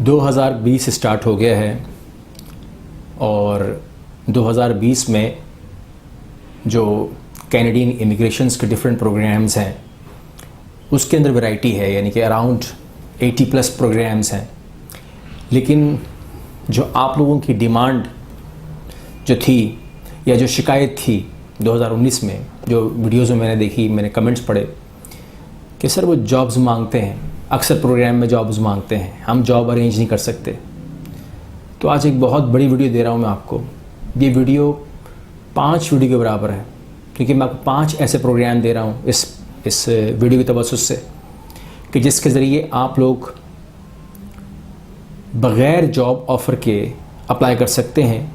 2020 start हो गया है और 2020 में जो कैनेडियन इमिग्रेशंस के डिफरेंट प्रोग्राम्स हैं उसके अंदर वैरायटी है, यानी कि अराउंड 80+ प्रोग्राम्स हैं। लेकिन जो आप लोगों की डिमांड जो थी या जो शिकायत थी 2019 में, जो वीडियोज़ में मैंने देखी, मैंने कमेंट्स पढ़े कि सर वो जॉब्स मांगते हैं, अक्सर प्रोग्राम में जॉब्स मांगते हैं, हम जॉब अरेंज नहीं कर सकते। तो आज एक बहुत बड़ी वीडियो दे रहा हूँ मैं आपको। ये वीडियो 5 वीडियो के बराबर है, क्योंकि मैं आपको 5 ऐसे प्रोग्राम दे रहा हूँ इस वीडियो की तवज्जुह से कि जिसके ज़रिए आप लोग बग़ैर जॉब ऑफ़र के अप्लाई कर सकते हैं।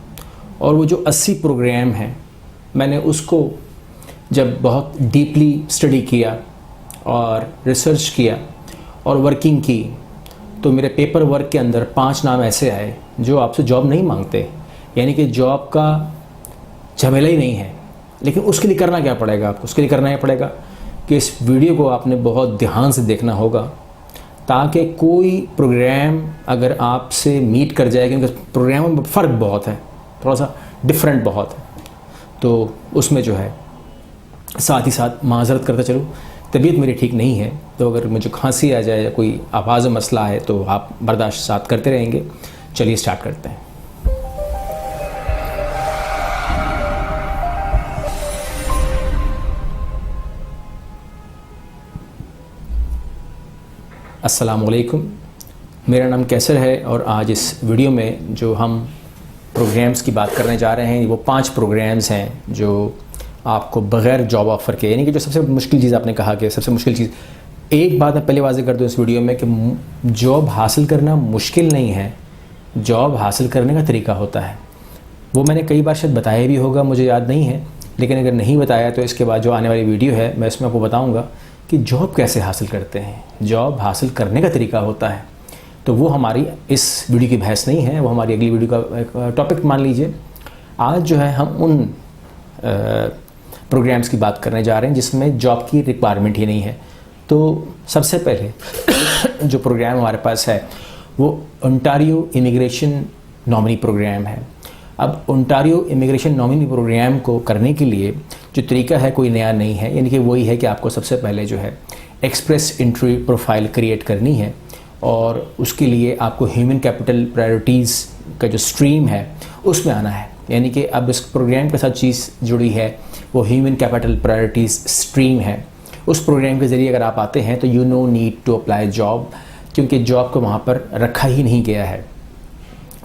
और वो जो 80 प्रोग्राम हैं, मैंने उसको जब बहुत डीपली स्टडी किया और रिसर्च किया और वर्किंग की, तो मेरे पेपर वर्क के अंदर 5 नाम ऐसे आए जो आपसे जॉब नहीं मांगते, यानी कि जॉब का झमेला ही नहीं है। लेकिन उसके लिए करना क्या पड़ेगा आपको? उसके लिए करना यह पड़ेगा कि इस वीडियो को आपने बहुत ध्यान से देखना होगा, ताकि कोई प्रोग्राम अगर आपसे मीट कर जाए, क्योंकि प्रोग्रामों में फ़र्क बहुत है, थोड़ा सा डिफरेंट बहुत है, तो उसमें जो है साथ ही साथ माज़रत करता चलूँ, तबीयत मेरी ठीक नहीं है, तो अगर मुझे खांसी आ जाए या कोई आवाज़ में मसला है तो आप बर्दाश्त साथ करते रहेंगे। चलिए स्टार्ट करते हैं। अस्सलाम वालेकुम, मेरा नाम कैसर है और आज इस वीडियो में जो हम प्रोग्राम्स की बात करने जा रहे हैं वो 5 प्रोग्राम्स हैं जो आपको बग़ैर जॉब ऑफ़र के, यानी कि जो सबसे मुश्किल चीज़ आपने कहा कि सबसे मुश्किल चीज़, एक बात मैं पहले वाज़ेह कर दूँ इस वीडियो में कि जॉब हासिल करना मुश्किल नहीं है, जॉब हासिल करने का तरीका होता है। वो मैंने कई बार शायद बताया भी होगा, मुझे याद नहीं है, लेकिन अगर नहीं बताया तो इसके बाद जो आने वाली वीडियो है मैं इसमें आपको बताऊँगा कि जॉब कैसे हासिल करते हैं, जॉब हासिल करने का तरीका होता है। तो वो हमारी इस वीडियो की बहस नहीं है, वो हमारी अगली वीडियो का टॉपिक मान लीजिए। आज जो है हम उन प्रोग्राम्स की बात करने जा रहे हैं जिसमें जॉब की रिक्वायरमेंट ही नहीं है। तो सबसे पहले जो प्रोग्राम हमारे पास है वो ओंटारियो इमिग्रेशन नॉमिनी प्रोग्राम है। अब ओंटारियो इमिग्रेशन नॉमिनी प्रोग्राम को करने के लिए जो तरीका है कोई नया नहीं है, यानी कि वही है कि आपको सबसे पहले जो है एक्सप्रेस एंट्री प्रोफाइल क्रिएट करनी है और उसके लिए आपको ह्यूमन कैपिटल प्रायोरिटीज़ का जो स्ट्रीम है उसमें आना है। यानी कि अब इस प्रोग्राम के साथ चीज़ जुड़ी है वो ह्यूमन कैपिटल प्रायोरिटीज़ स्ट्रीम है। उस प्रोग्राम के ज़रिए अगर आप आते हैं तो you know need to apply job, क्योंकि जॉब को वहाँ पर रखा ही नहीं गया है।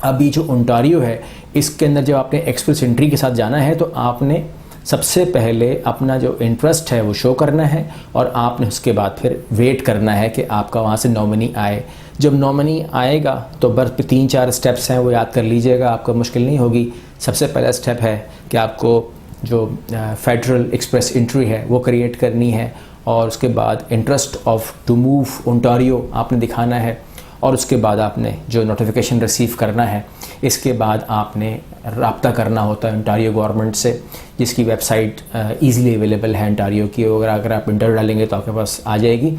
अब ये जो ओंटारियो है इसके अंदर जब आपने एक्सप्रेस एंट्री के साथ जाना है तो आपने सबसे पहले अपना जो इंटरेस्ट है वो शो करना है और आपने उसके बाद फिर वेट करना है कि आपका वहाँ से नॉमिनी आए। जब नॉमिनी आएगा तो बस 3-4 स्टेप्स हैं, वो याद कर लीजिएगा, आपको मुश्किल नहीं होगी। सबसे पहला स्टेप है कि आपको जो फेडरल एक्सप्रेस एंट्री है वो क्रिएट करनी है और उसके बाद interest of to move Ontario आपने दिखाना है और उसके बाद आपने जो नोटिफिकेशन रिसीव करना है, इसके बाद आपने रब्ता करना होता है ओंटारियो गवर्नमेंट से, जिसकी वेबसाइट ईज़िली अवेलेबल है ओंटारियो की। अगर आप इंटरव्यू डालेंगे तो आपके पास आ जाएगी,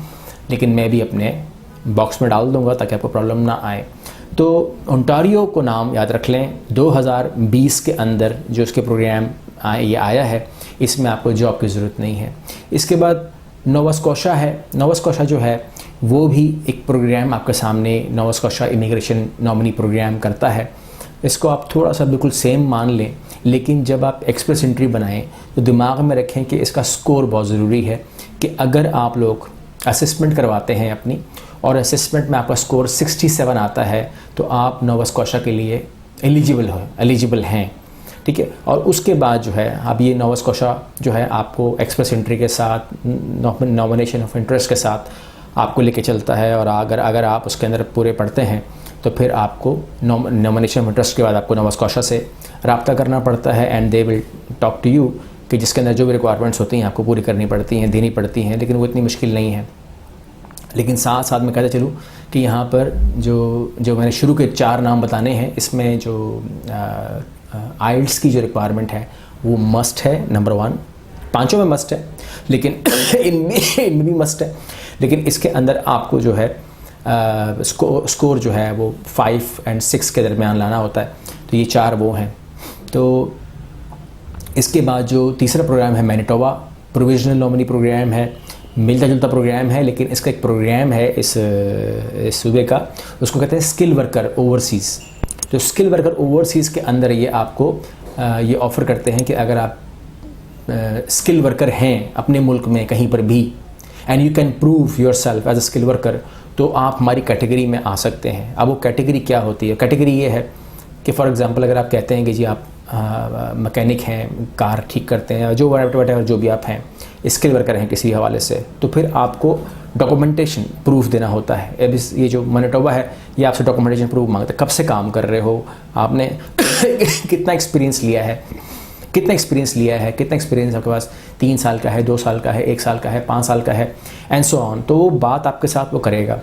लेकिन मैं भी अपने बॉक्स में डाल दूंगा ताकि आपको प्रॉब्लम ना आए। तो ओंटारियो को नाम याद रख लें। 2020 के अंदर जो उसके प्रोग्राम ये आया है, इसमें आपको जॉब की ज़रूरत नहीं है। इसके बाद नोवा स्कॉशा है। नोवा स्कॉशा जो है वो भी एक प्रोग्राम आपके सामने नोवा स्कॉशा इमिग्रेशन नॉमिनी प्रोग्राम करता है। इसको आप थोड़ा सा बिल्कुल सेम मान लें, लेकिन जब आप एक्सप्रेस एंट्री बनाएं तो दिमाग में रखें कि इसका स्कोर बहुत ज़रूरी है कि अगर आप लोग असेसमेंट करवाते हैं अपनी और असेसमेंट में आपका स्कोर 67 आता है तो आप नोवा स्कॉशा के लिए एलिजिबल हैं, ठीक है। और उसके बाद जो है अब ये नोवा स्कॉशा जो है आपको एक्सप्रेस एंट्री के साथ नॉमिनेशन ऑफ इंटरेस्ट के साथ आपको लेके चलता है और अगर आप उसके अंदर पूरे पढ़ते हैं तो फिर आपको नॉमिनेशन ऑफ इंटरेस्ट के बाद आपको नोवा स्कॉशा से रब्ता करना पड़ता है and they will talk to you कि जिसके अंदर जो भी रिक्वायरमेंट्स होती हैं आपको पूरी करनी पड़ती हैं, देनी पड़ती हैं, लेकिन वो इतनी मुश्किल नहीं है। लेकिन साथ साथ मैं कहता चलूँ कि यहाँ पर जो मैंने शुरू के 4 नाम बताने हैं, इसमें जो आइल्स की जो रिक्वायरमेंट है वो मस्ट है, नंबर 1। 5 में मस्ट है, लेकिन इनमें भी मस्ट है। लेकिन इसके अंदर आपको जो है स्कोर जो है वो 5 और 6 के दरमियान लाना होता है। तो ये 4 वो हैं। तो इसके बाद जो तीसरा प्रोग्राम है मैनिटोबा प्रोविजनल नॉमिनी प्रोग्राम है, मिलता जुलता प्रोग्राम है, लेकिन इसका एक प्रोग्राम है इस सूबे का, उसको कहते हैं स्किल वर्कर ओवरसीज़। तो स्किल वर्कर ओवरसीज़ के अंदर ये आपको ये ऑफ़र करते हैं कि अगर आप स्किल वर्कर हैं अपने मुल्क में कहीं पर भी and you can prove yourself as a skill worker, तो आप हमारी कैटेगरी में आ सकते हैं। अब वो कैटेगरी क्या होती है? कैटेगरी ये है कि फॉर एग्ज़ाम्पल अगर आप कहते हैं कि जी आप मैकेनिक हैं, कार ठीक करते हैं, जो वट जो भी आप हैं, स्किल वर्कर हैं किसी हवाले से, तो फिर आपको डॉक्यूमेंटेशन प्रूफ देना होता है। अब ये जो मैनिटोबा है ये आपसे डॉक्यूमेंटेशन प्रूफ मांगता है। कब से काम कर रहे हो आपने कितना एक्सपीरियंस लिया है, कितना एक्सपीरियंस आपके पास 3 साल का है, 2 साल का है, 1 साल का है, 5 साल का है एंड सो ऑन। तो वो बात आपके साथ वो करेगा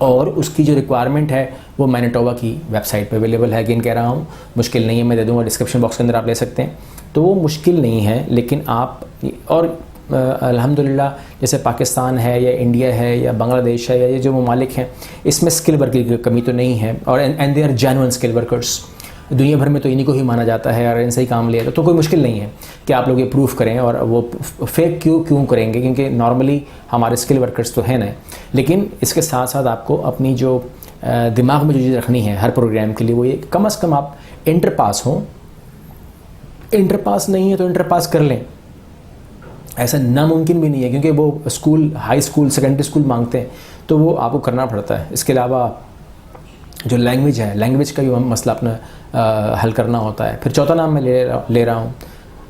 और उसकी जो रिक्वायरमेंट है वो मैनिटोबा की वेबसाइट पे अवेलेबल है। अगेन कह रहा हूँ मुश्किल नहीं है, मैं दे दूँगा डिस्क्रिप्शन बॉक्स के अंदर, आप ले सकते हैं। तो वो मुश्किल नहीं है, लेकिन आप और अल्हम्दुलिल्लाह जैसे पाकिस्तान है या इंडिया है या बांग्लादेश है या ये जो ममालिक हैं, इसमें स्किल वर्कर की कमी तो नहीं है और and they are genuine skill workers. दुनिया भर में तो इन्हीं को ही माना जाता है और इनसे ही काम लिया तो कोई मुश्किल नहीं है कि आप लोग ये प्रूफ करें। और वो फेक क्यों करेंगे, क्योंकि नॉर्मली हमारे स्किल वर्कर्स तो हैं ना। लेकिन इसके साथ साथ आपको अपनी जो दिमाग में जो चीज़ रखनी है हर प्रोग्राम के लिए वो ये कम से कम आप इंटर पास हों। इंटर पास नहीं है तो इंटर पास कर लें, ऐसा नामुमकिन भी नहीं है, क्योंकि वो school, high school, secondary school मांगते हैं तो वो आपको करना पड़ता है। इसके अलावा जो लैंग्वेज है, लैंग्वेज का भी मसला अपना हल करना होता है। फिर चौथा नाम मैं ले रहा हूँ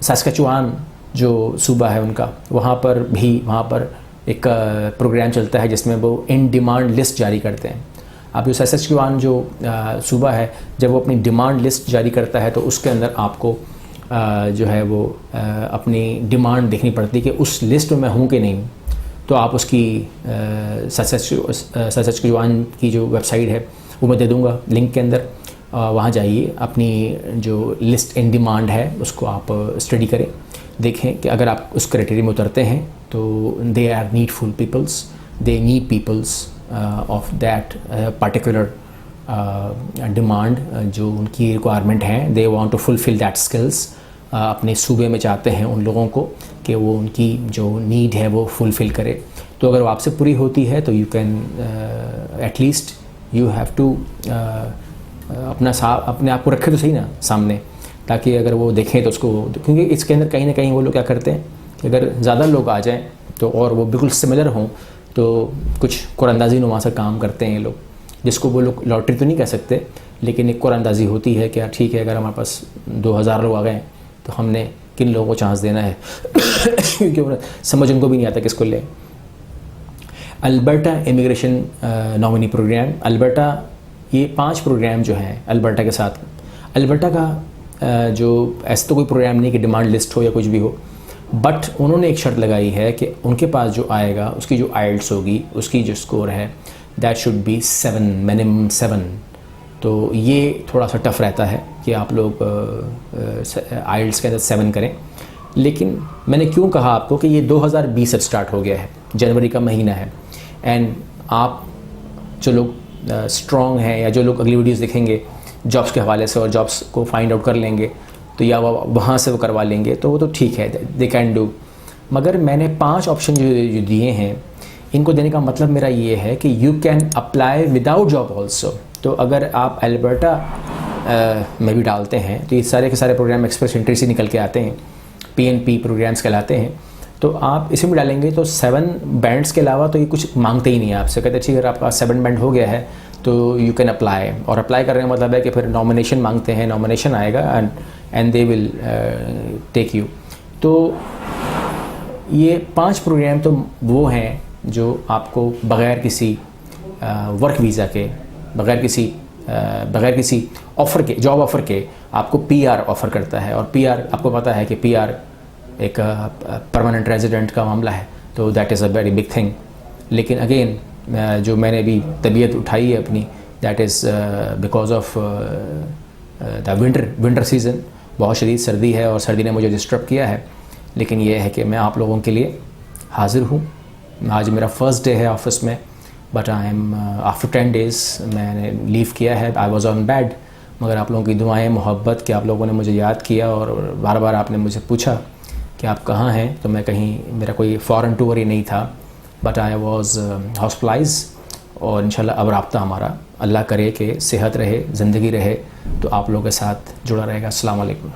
सस्केचुआन जो सूबा है उनका, वहाँ पर एक प्रोग्राम चलता है जिसमें वो इन डिमांड लिस्ट जारी करते हैं। अब जो सस्केचुआन जो सूबा है, जब वो अपनी डिमांड लिस्ट जारी करता है तो उसके अंदर आपको जो है वो अपनी डिमांड देखनी पड़ती है कि उस लिस्ट में मैं हूँ कि नहीं। तो आप उसकी सस्केचुआन की जो वेबसाइट है वो मैं दे दूँगा लिंक के अंदर, वहाँ जाइए, अपनी जो लिस्ट इन डिमांड है उसको आप स्टडी करें, देखें कि अगर आप उस क्राइटेरिया में उतरते हैं तो they are needful peoples, they need peoples of that particular demand, जो उनकी रिक्वायरमेंट है, they want to fulfil that skills. अपने सूबे में चाहते हैं उन लोगों को कि वो उनकी जो नीड है वो फुलफ़िल करे। तो अगर वो आपसे पूरी होती है तो you can at least you have to अपने आप को रखे तो सही ना सामने, ताकि अगर वो देखें तो उसको, क्योंकि इसके अंदर कहीं ना कहीं वो लोग क्या करते हैं कि अगर ज़्यादा लोग आ जाएं तो और वो बिल्कुल सिमिलर हों तो कुछ कुरानंदाजी नुमा सा काम करते हैं ये लोग, जिसको वो लोग लॉटरी तो नहीं कह सकते, लेकिन एक कुरानंदाजी होती है कि यार ठीक है अगर हमारे पास 2000 लोग आ गए तो हमने किन लोगों को चांस देना है क्योंकि समझ उनको भी नहीं आता किसको ले। Alberta immigration nominee program, Alberta, ये 5 प्रोग्राम जो हैं अल्बर्टा के साथ। अल्बर्टा का जो ऐसा तो कोई प्रोग्राम नहीं कि डिमांड लिस्ट हो या कुछ भी हो, बट उन्होंने एक शर्त लगाई है कि उनके पास जो आएगा उसकी जो आइल्स होगी, उसकी जो स्कोर है दैट शुड बी 7, मिनिमम 7। तो ये थोड़ा सा टफ़ रहता है कि आप लोग आइल्स के अंदर 7 करें। लेकिन मैंने क्यों कहा आपको कि ये 2020 से स्टार्ट हो गया है, जनवरी का महीना है, एंड आप जो लोग स्ट्रॉन्ग हैं या जो लोग अगली वीडियोस देखेंगे जॉब्स के हवाले से और जॉब्स को फाइंड आउट कर लेंगे तो या वहाँ से वो करवा लेंगे तो वो तो ठीक है, दे कैन डू। मगर मैंने 5 ऑप्शन जो दिए हैं, इनको देने का मतलब मेरा ये है कि you can apply without job also. तो अगर आप अल्बर्टा में भी डालते हैं तो ये सारे के सारे प्रोग्राम एक्सप्रेस एंट्री से निकल के आते हैं, PNP प्रोग्राम्स कहलाते हैं। तो आप इसमें भी डालेंगे तो 7 बैंड्स के अलावा तो ये कुछ मांगते ही नहीं है आपसे, कहते ठीक है अगर आपका 7 बैंड हो गया है तो यू कैन अप्लाई। और अप्लाई करने का मतलब है कि फिर नॉमिनेशन मांगते हैं, नॉमिनेशन आएगा and they will take you. तो ये 5 प्रोग्राम तो वो हैं जो आपको बग़ैर किसी वर्क वीज़ा के, बग़ैर किसी ऑफ़र के, जॉब ऑफ़र के आपको PR ऑफ़र करता है। और PR आपको पता है कि PR एक परमानेंट रेजिडेंट का मामला है, तो that is a very big thing. लेकिन अगेन जो मैंने भी तबीयत उठाई है अपनी, that is because of the winter season, बहुत शदीद सर्दी है और सर्दी ने मुझे डिस्टर्ब किया है। लेकिन ये है कि मैं आप लोगों के लिए हाज़िर हूँ। आज मेरा फ़र्स्ट डे है ऑफ़िस में but I am after 10 days मैंने लीव किया है. आई वॉज ऑन बेड, मगर आप लोगों की दुआएं, मोहब्बत कि आप लोगों ने मुझे याद किया और बार बार आपने मुझे पूछा कि आप कहाँ हैं. तो मैं कहीं, मेरा कोई फ़ॉरेन टूर ही नहीं था, बट आई वॉज हॉस्पिटलाइज. और इंशाल्लाह अब राब्ता हमारा, अल्लाह करे कि सेहत रहे, ज़िंदगी रहे, तो आप लोगों के साथ जुड़ा रहेगा. अस्सलाम वालेकुम.